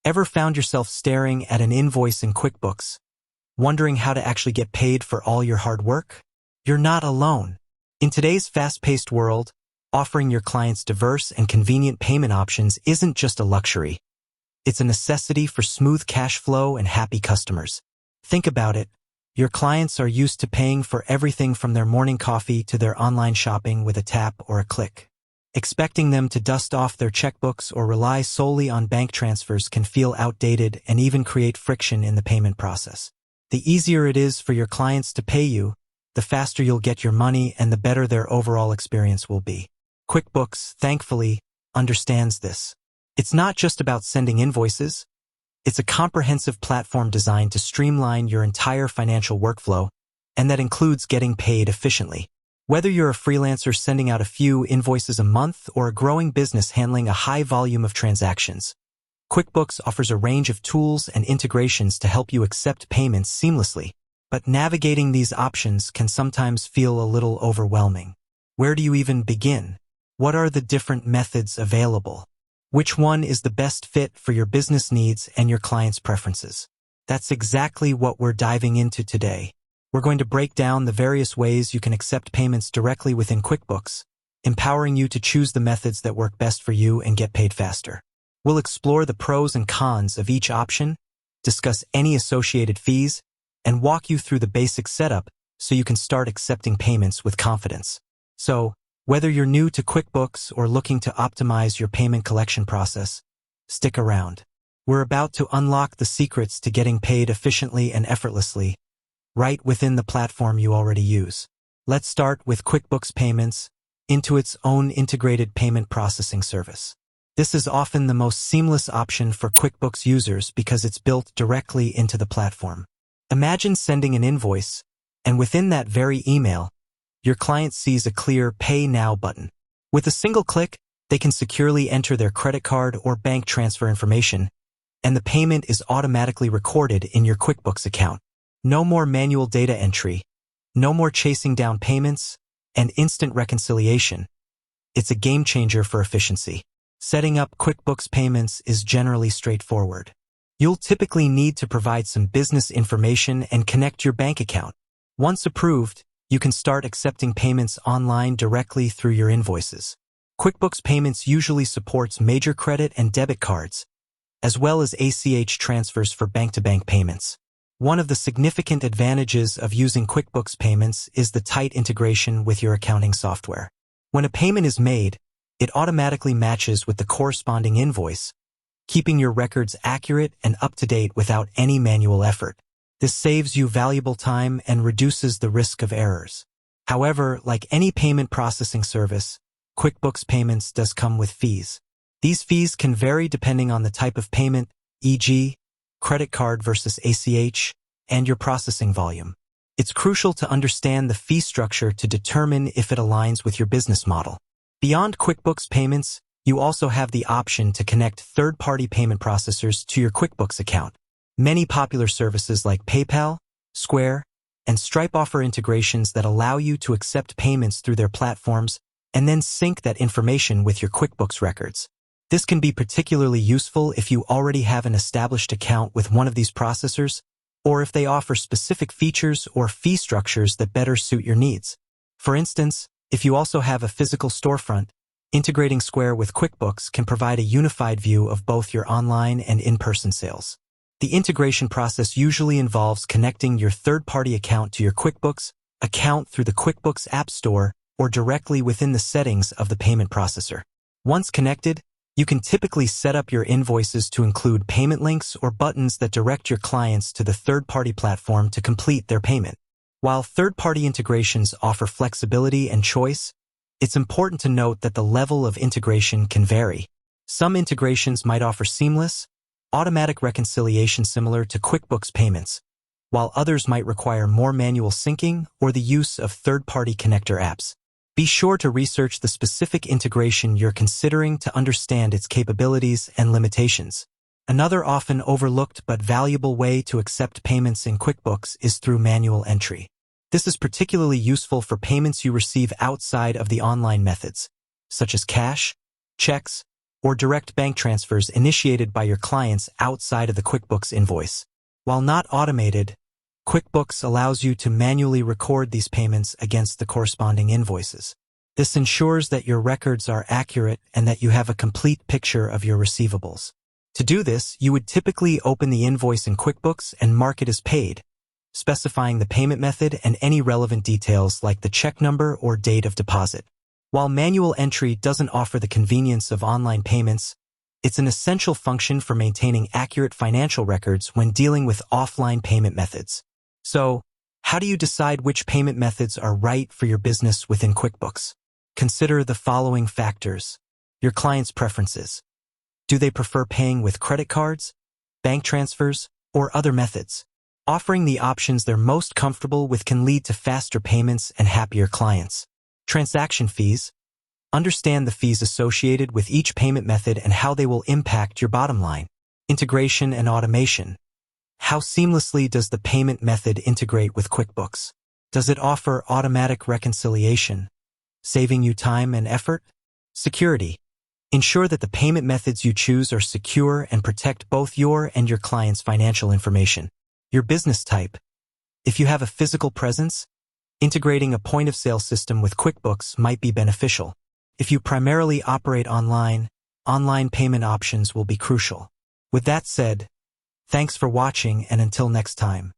Ever found yourself staring at an invoice in QuickBooks, wondering how to actually get paid for all your hard work? You're not alone. In today's fast-paced world, offering your clients diverse and convenient payment options isn't just a luxury. It's a necessity for smooth cash flow and happy customers. Think about it. Your clients are used to paying for everything from their morning coffee to their online shopping with a tap or a click. Expecting them to dust off their checkbooks or rely solely on bank transfers can feel outdated and even create friction in the payment process. The easier it is for your clients to pay you, the faster you'll get your money and the better their overall experience will be. QuickBooks, thankfully, understands this. It's not just about sending invoices. It's a comprehensive platform designed to streamline your entire financial workflow, and that includes getting paid efficiently. Whether you're a freelancer sending out a few invoices a month or a growing business handling a high volume of transactions, QuickBooks offers a range of tools and integrations to help you accept payments seamlessly. But navigating these options can sometimes feel a little overwhelming. Where do you even begin? What are the different methods available? Which one is the best fit for your business needs and your clients' preferences? That's exactly what we're diving into today. We're going to break down the various ways you can accept payments directly within QuickBooks, empowering you to choose the methods that work best for you and get paid faster. We'll explore the pros and cons of each option, discuss any associated fees, and walk you through the basic setup so you can start accepting payments with confidence. So, whether you're new to QuickBooks or looking to optimize your payment collection process, stick around. We're about to unlock the secrets to getting paid efficiently and effortlessly, right within the platform you already use. Let's start with QuickBooks Payments, Intuit's own integrated payment processing service. This is often the most seamless option for QuickBooks users because it's built directly into the platform. Imagine sending an invoice, and within that very email, your client sees a clear Pay Now button. With a single click, they can securely enter their credit card or bank transfer information, and the payment is automatically recorded in your QuickBooks account. No more manual data entry, no more chasing down payments, and instant reconciliation. It's a game changer for efficiency. Setting up QuickBooks Payments is generally straightforward. You'll typically need to provide some business information and connect your bank account. Once approved, you can start accepting payments online directly through your invoices. QuickBooks Payments usually supports major credit and debit cards, as well as ACH transfers for bank-to-bank payments. One of the significant advantages of using QuickBooks Payments is the tight integration with your accounting software. When a payment is made, it automatically matches with the corresponding invoice, keeping your records accurate and up-to-date without any manual effort. This saves you valuable time and reduces the risk of errors. However, like any payment processing service, QuickBooks Payments does come with fees. These fees can vary depending on the type of payment, e.g., credit card versus ACH, and your processing volume. It's crucial to understand the fee structure to determine if it aligns with your business model. Beyond QuickBooks Payments, you also have the option to connect third-party payment processors to your QuickBooks account. Many popular services like PayPal, Square, and Stripe offer integrations that allow you to accept payments through their platforms and then sync that information with your QuickBooks records. This can be particularly useful if you already have an established account with one of these processors, or if they offer specific features or fee structures that better suit your needs. For instance, if you also have a physical storefront, integrating Square with QuickBooks can provide a unified view of both your online and in-person sales. The integration process usually involves connecting your third-party account to your QuickBooks account through the QuickBooks App Store or directly within the settings of the payment processor. Once connected, you can typically set up your invoices to include payment links or buttons that direct your clients to the third-party platform to complete their payment. While third-party integrations offer flexibility and choice, it's important to note that the level of integration can vary. Some integrations might offer seamless, automatic reconciliation similar to QuickBooks Payments, while others might require more manual syncing or the use of third-party connector apps. Be sure to research the specific integration you're considering to understand its capabilities and limitations. Another often overlooked but valuable way to accept payments in QuickBooks is through manual entry. This is particularly useful for payments you receive outside of the online methods, such as cash, checks, or direct bank transfers initiated by your clients outside of the QuickBooks invoice. While not automated, QuickBooks allows you to manually record these payments against the corresponding invoices. This ensures that your records are accurate and that you have a complete picture of your receivables. To do this, you would typically open the invoice in QuickBooks and mark it as paid, specifying the payment method and any relevant details like the check number or date of deposit. While manual entry doesn't offer the convenience of online payments, it's an essential function for maintaining accurate financial records when dealing with offline payment methods. So, how do you decide which payment methods are right for your business within QuickBooks? Consider the following factors. Your client's preferences. Do they prefer paying with credit cards, bank transfers, or other methods? Offering the options they're most comfortable with can lead to faster payments and happier clients. Transaction fees. Understand the fees associated with each payment method and how they will impact your bottom line. Integration and automation. How seamlessly does the payment method integrate with QuickBooks? Does it offer automatic reconciliation, saving you time and effort? Security. Ensure that the payment methods you choose are secure and protect both your and your client's financial information. Your business type. If you have a physical presence, integrating a point-of-sale system with QuickBooks might be beneficial. If you primarily operate online payment options will be crucial. With that said, thanks for watching, and until next time.